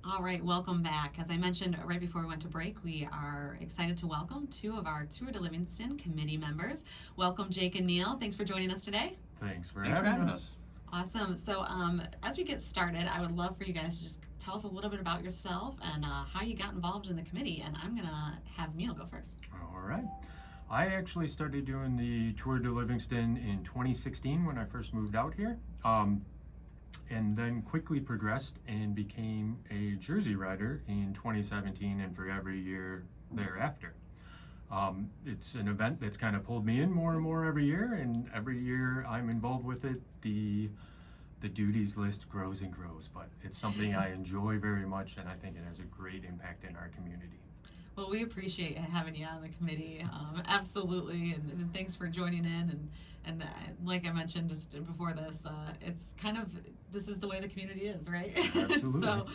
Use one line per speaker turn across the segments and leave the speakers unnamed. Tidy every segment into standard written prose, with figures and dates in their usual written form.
All right, welcome back. As I mentioned right before we went to break, we are excited to welcome two of our Tour de Livingston committee members. Welcome, Jake and Neal. Thanks for joining us today.
Thanks for
Thanks for
having
having
us.
us.
Awesome. So, as we get started, I would love for you guys to just tell us a little bit about yourself and how you got involved in the committee. And I'm going to have Neal go first.
All right. I actually started doing the Tour de Livingston in 2016 when I first moved out here, and then quickly progressed and became a Jersey rider in 2017 and for every year thereafter. It's an event that's kind of pulled me in more and more every year, and every year I'm involved with it, the duties list grows and grows, but it's something I enjoy very much, and I think it has a great impact in our community.
Well, we appreciate having you on the committee, absolutely, and thanks for joining in. And like I mentioned just before this, it's kind of this is the way the community is, right?
Absolutely.
So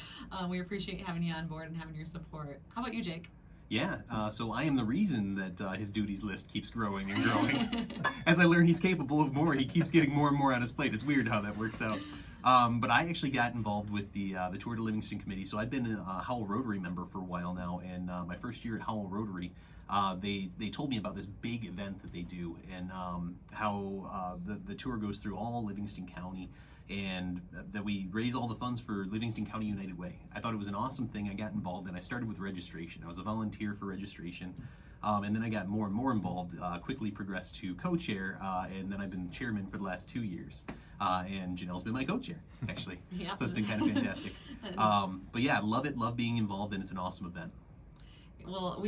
we appreciate having you on board and having your support. How about you, Jake?
Yeah, so I am the reason that his duties list keeps growing and growing. As I learn he's capable of more, he keeps getting more and more on his plate. It's weird how that works out. But I actually got involved with the Tour de Livingston committee. So I've been a Howell Rotary member for a while now, and my first year at Howell Rotary, they told me about this big event that they do, and how the tour goes through all Livingston County, and that we raise all the funds for Livingston County United Way. I thought it was an awesome thing. I got involved, and I started with registration. I was a volunteer for registration. And then I got more and more involved, quickly progressed to co-chair, and then I've been chairman for the last 2 years. And Janelle's been my co-chair, actually.
Yep.
So it's been kind of fantastic. But yeah, love it, love being involved, and it's an awesome event.
Well,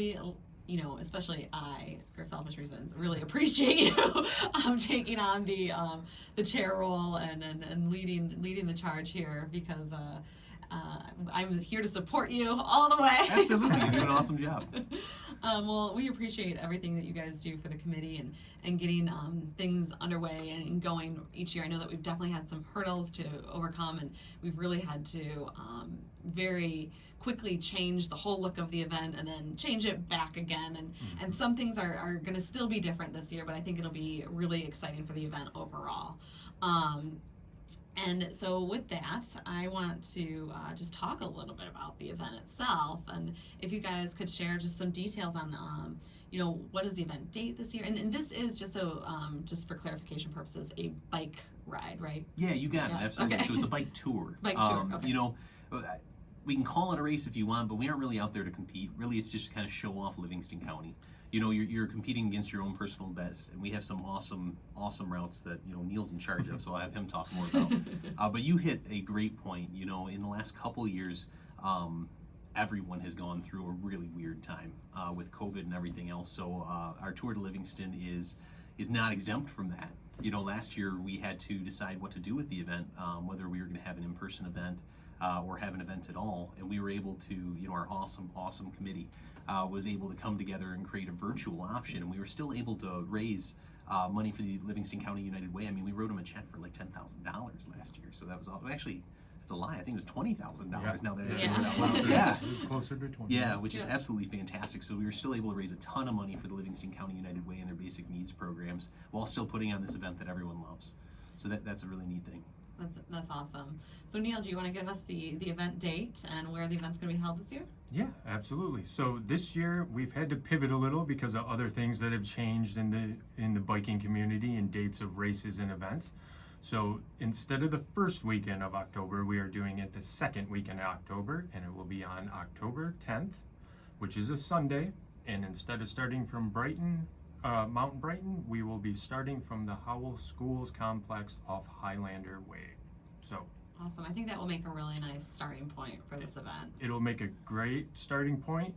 especially I, for selfish reasons, really appreciate you taking on the chair role and leading the charge here because I'm here to support you all the way.
Absolutely, you do an awesome job.
Well, we appreciate everything that you guys do for the committee and getting things underway and going each year. I know that we've definitely had some hurdles to overcome, and we've really had to very quickly change the whole look of the event and then change it back again. And some things are going to still be different this year, but I think it'll be really exciting for the event overall. And so with that, I want to just talk a little bit about the event itself, and if you guys could share just some details on, what is the event date this year? And this is just just for clarification purposes, a bike ride, right?
Yeah, you got it.
Yes,
Absolutely.
okay.
So it's a bike tour.
Bike tour, okay.
We can call it a race if you want, but we aren't really out there to compete. Really, it's just to kind of show off Livingston County. You're competing against your own personal best, and we have some awesome routes that Neal's in charge of, so I'll have him talk more about. But you hit a great point. In the last couple of years, everyone has gone through a really weird time with COVID and everything else. So our Tour de Livingston is not exempt from that. Last year we had to decide what to do with the event, whether we were going to have an in-person event or have an event at all, and we were able to, our awesome committee was able to come together and create a virtual option, and we were still able to raise money for the Livingston County United Way. I mean, we wrote them a check for like $10,000 last year, so that was all, actually, that's a lie. I think it was $20,000 now that I say it out loud. Yeah.
It was closer to 20.
Yeah, which is absolutely fantastic. So we were still able to raise a ton of money for the Livingston County United Way and their basic needs programs while still putting on this event that everyone loves. So that's a really neat thing.
That's awesome. So Neal, do you want to give us the event date and where the event's going to be held this year?
Yeah, absolutely. So this year we've had to pivot a little because of other things that have changed in the biking community and dates of races and events. So instead of the first weekend of October, we are doing it the second weekend of October, and it will be on October 10th, which is a Sunday. And instead of starting from Brighton, Mountain Brighton, we will be starting from the Howell Schools complex off Highlander Way. So
Awesome. I think that will make a really nice starting point for this event.
it'll make a great starting point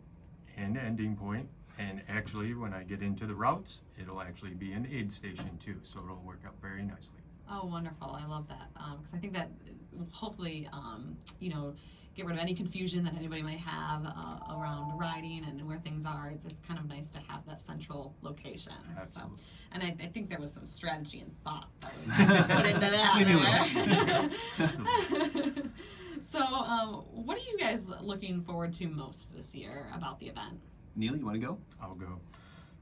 and ending point. And actually, when I get into the routes, it'll actually be an aid station too. So it'll work out very nicely.
Oh, wonderful. I love that. Because I think that will hopefully, get rid of any confusion that anybody might have around riding and where things are. It's kind of nice to have that central location.
Absolutely.
So, and I think there was some strategy and thought that was put into that. There. So, what are you guys looking forward to most this year about the event?
Neal, you want to go?
I'll go.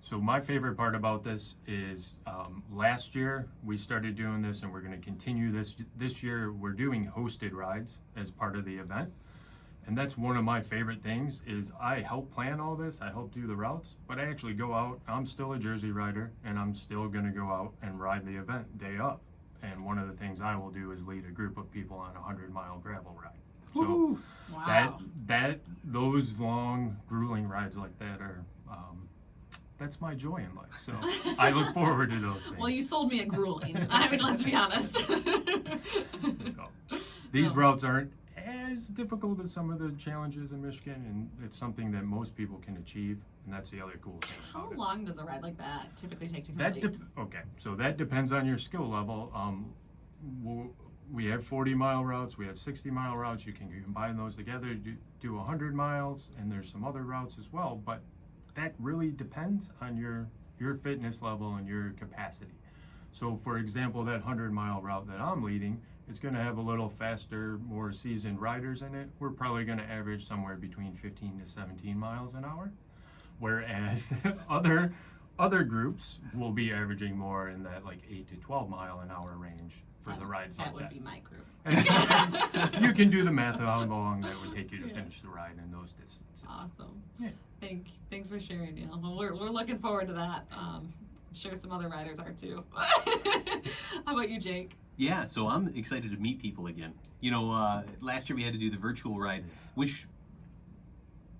So my favorite part about this is last year we started doing this, and we're going to continue this year. We're doing hosted rides as part of the event, And that's one of my favorite things is I help plan all this, I help do the routes, but I actually go out, I'm still a Jersey rider, and I'm still gonna go out and ride the event day of. And one of the things I will do is lead a group of people on a 100-mile gravel ride. So
Woo.
Wow.
those long, grueling rides like that are, that's my joy in life. So I look forward to those things.
Well, you sold me a grueling. I mean, let's be honest.
So, these routes aren't as difficult as some of the challenges in Michigan, and it's something that most people can achieve, and that's the other cool thing
How
about it.
long does a ride like that typically take to
That
complete?
okay, so that depends on your skill level. We have 40-mile routes, we have 60-mile routes. You can combine those together, do 100 miles, and there's some other routes as well. But that really depends on your fitness level and your capacity. So, for example, that 100-mile route that I'm leading, it's going to have a little faster, more seasoned riders in it. We're probably going to average somewhere between 15 to 17 miles an hour, whereas other groups will be averaging more in that like 8 to 12 mile an hour range for the rides
That
like
would
that.
be my group.
You can do the math of how long that would take you to finish the ride in those distances.
Awesome.
Yeah.
Thanks for sharing, Neal. Well, we're looking forward to that. I'm sure some other riders are too. How about you, Jake?
Yeah, so I'm excited to meet people again. Last year we had to do the virtual ride, which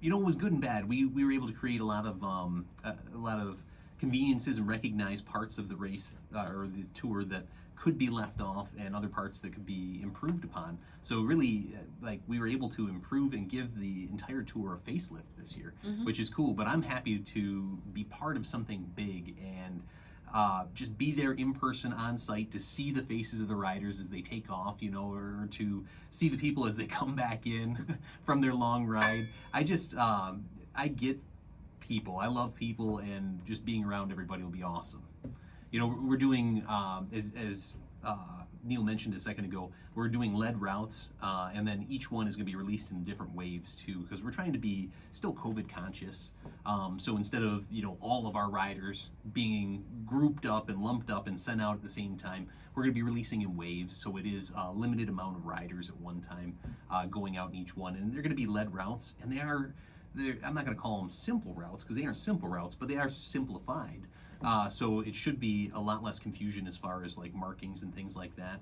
was good and bad. We were able to create a lot of conveniences and recognize parts of the race or the tour that could be left off, and other parts that could be improved upon. So really, we were able to improve and give the entire tour a facelift this year, which is cool. But I'm happy to be part of something big and just be there in person on site to see the faces of the riders as they take off, or to see the people as they come back in from their long ride. I get people. I love people, and just being around everybody will be awesome. We're doing, as Neal mentioned a second ago, we're doing lead routes, and then each one is going to be released in different waves too, because we're trying to be still COVID conscious. So instead of all of our riders being grouped up and lumped up and sent out at the same time, we're going to be releasing in waves. So it is a limited amount of riders at one time going out in each one, and they're going to be lead routes, and I'm not going to call them simple routes because they aren't simple routes, but they are simplified. So it should be a lot less confusion as far as markings and things like that.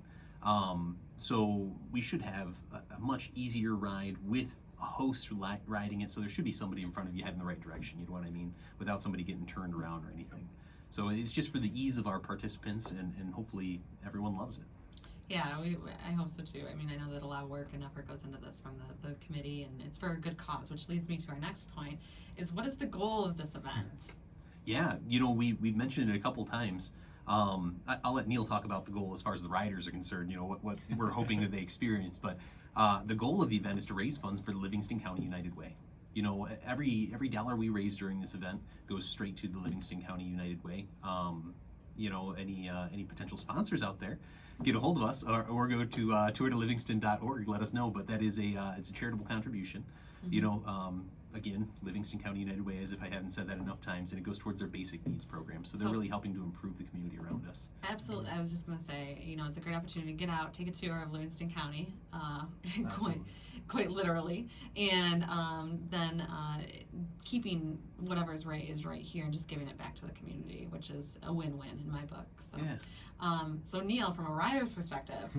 So we should have a much easier ride with a host riding it. So there should be somebody in front of you heading the right direction, you know what I mean, without somebody getting turned around or anything. So it's just for the ease of our participants, and hopefully everyone loves it.
Yeah, I hope so too. I mean, I know that a lot of work and effort goes into this from the committee, and it's for a good cause, which leads me to our next point, is what is the goal of this event?
Yeah, we've mentioned it a couple times. I'll let Neal talk about the goal as far as the riders are concerned, what we're hoping that they experience. But the goal of the event is to raise funds for the Livingston County United Way. Every dollar we raise during this event goes straight to the Livingston County United Way. Any potential sponsors out there, get a hold of us or go to tourdelivingston.org. Let us know. But that is it's a charitable contribution. Again, Livingston County United Way, as if I haven't said that enough times, and it goes towards their basic needs program. So they're really helping to improve the community around us.
Absolutely. I was just going to say, it's a great opportunity to get out, take a tour of Livingston County, quite literally, and then keeping whatever's raised right here and just giving it back to the community, which is a win-win in my book. So,
yeah.
So Neal, from a rider's perspective.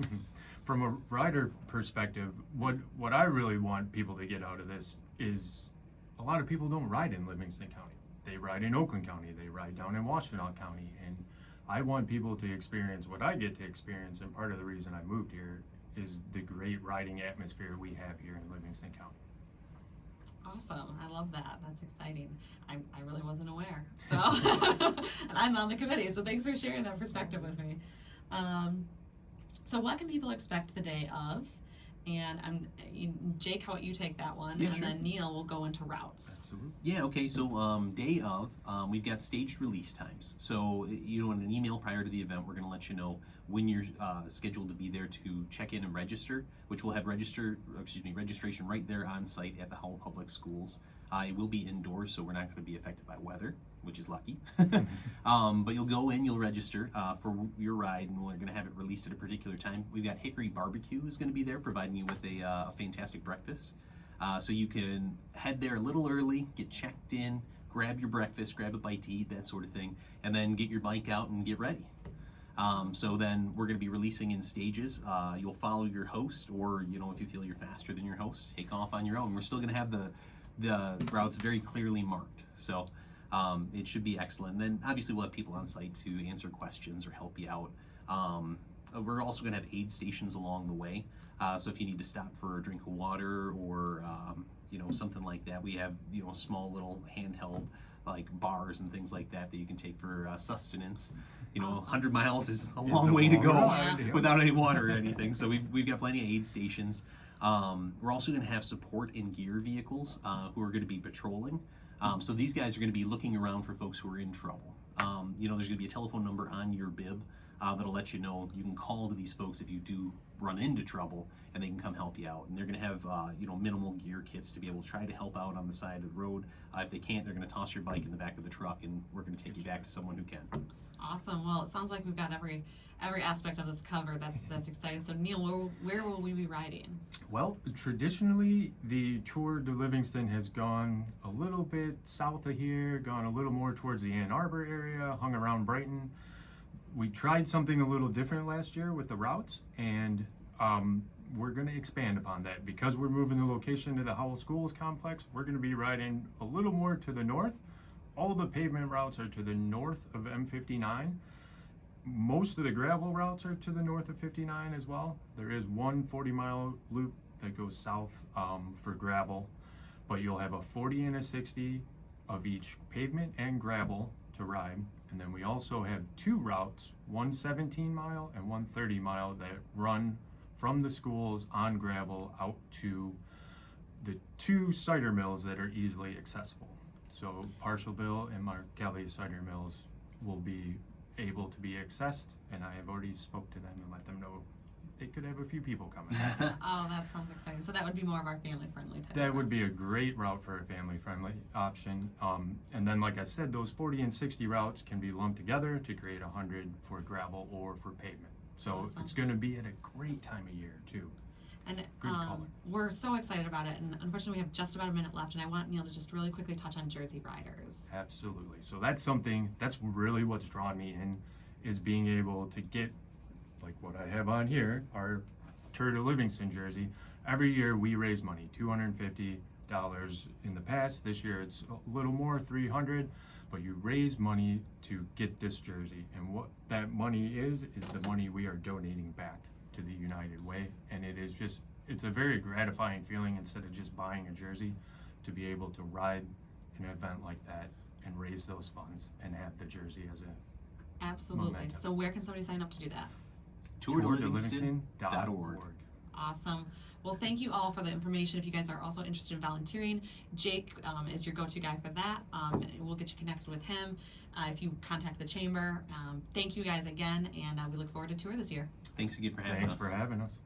From a rider perspective, what I really want people to get out of this is a lot of people don't ride in Livingston County. They ride in Oakland County, they ride down in Washtenaw County, and I want people to experience what I get to experience, and part of the reason I moved here is the great riding atmosphere we have here in Livingston County.
Awesome. I love that. That's exciting. I really wasn't aware. So, and I'm on the committee, so thanks for sharing that perspective with me. So what can people expect the day of? And Jake, how about you take that one?
Yeah,
and
sure.
then Neal will go into routes.
Absolutely.
Yeah, okay, so day of, we've got staged release times. So, in an email prior to the event, we're going to let you know when you're scheduled to be there to check in and register, which will have registration right there on site at the Howell Public Schools. It will be indoors, so we're not going to be affected by weather, which is lucky. But you'll go in, you'll register for your ride, and we're going to have it released at a particular time. We've got Hickory Barbecue is going to be there, providing you with a fantastic breakfast. So you can head there a little early, get checked in, grab your breakfast, grab a bite to eat, that sort of thing, and then get your bike out and get ready. So then we're going to be releasing in stages. You'll follow your host, or if you feel you're faster than your host, take off on your own. We're still going to have the routes very clearly marked, so it should be excellent. And then obviously we'll have people on site to answer questions or help you out. We're also going to have aid stations along the way. So if you need to stop for a drink of water or something like that, we have small little handheld like bars and things like that you can take for sustenance.
Awesome.
100 miles is a long way to go
ride.
without any water or anything. So we've got plenty of aid stations. We're also going to have support in gear vehicles who are going to be patrolling. So these guys are going to be looking around for folks who are in trouble. There's going to be a telephone number on your bib that'll let you know. You can call to these folks if you do run into trouble, and they can come help you out. And they're going to have minimal gear kits to be able to try to help out on the side of the road. If they can't, they're going to toss your bike in the back of the truck, and we're going to take you back to someone who can.
Awesome. Well, it sounds like we've got every aspect of this covered. That's exciting. So Neal, where will we be riding?
Well, traditionally, the Tour de Livingston has gone a little bit south of here, gone a little more towards the Ann Arbor area, hung around Brighton. We tried something a little different last year with the routes, and we're going to expand upon that. Because we're moving the location to the Howell Schools complex, we're going to be riding a little more to the north. All the pavement routes are to the north of M59. Most of the gravel routes are to the north of 59 as well. There is one 40-mile loop that goes south for gravel, but you'll have a 40 and a 60 of each pavement and gravel to ride. And then we also have two routes, one 17-mile and one 30-mile, that run from the schools on gravel out to the two cider mills that are easily accessible. So Parshallville and Markelly cider mills will be able to be accessed, and I have already spoke to them and let them know they could have a few people coming.
Oh, that sounds exciting. So that would be more of our family-friendly type.
That would be a great route for a family-friendly option. And then, like I said, those 40 and 60 routes can be lumped together to create 100 for gravel or for pavement. So
Awesome.
It's going to be at a great time of year, too.
And
Good color.
we're so excited about it. And unfortunately, we have just about a minute left. And I want Neal to just really quickly touch on Jersey riders.
Absolutely. So that's really what's drawn me in, is being able to get, like what I have on here, our Tour de Livingston jersey. Every year we raise money, $250 in the past. This year it's a little more, $300, but you raise money to get this jersey. And what that money is the money we are donating back to the United Way. And it's a very gratifying feeling, instead of just buying a jersey, to be able to ride an event like that and raise those funds and have the jersey as a
Absolutely.
momentum.
So where can somebody sign up to do that?
tourdelivingston.org.
Awesome. Well, thank you all for the information. If you guys are also interested in volunteering, Jake is your go-to guy for that. We'll get you connected with him if you contact the chamber. Thank you guys again, and we look forward to tour this year.
Thanks again for having us.
Thanks for having us.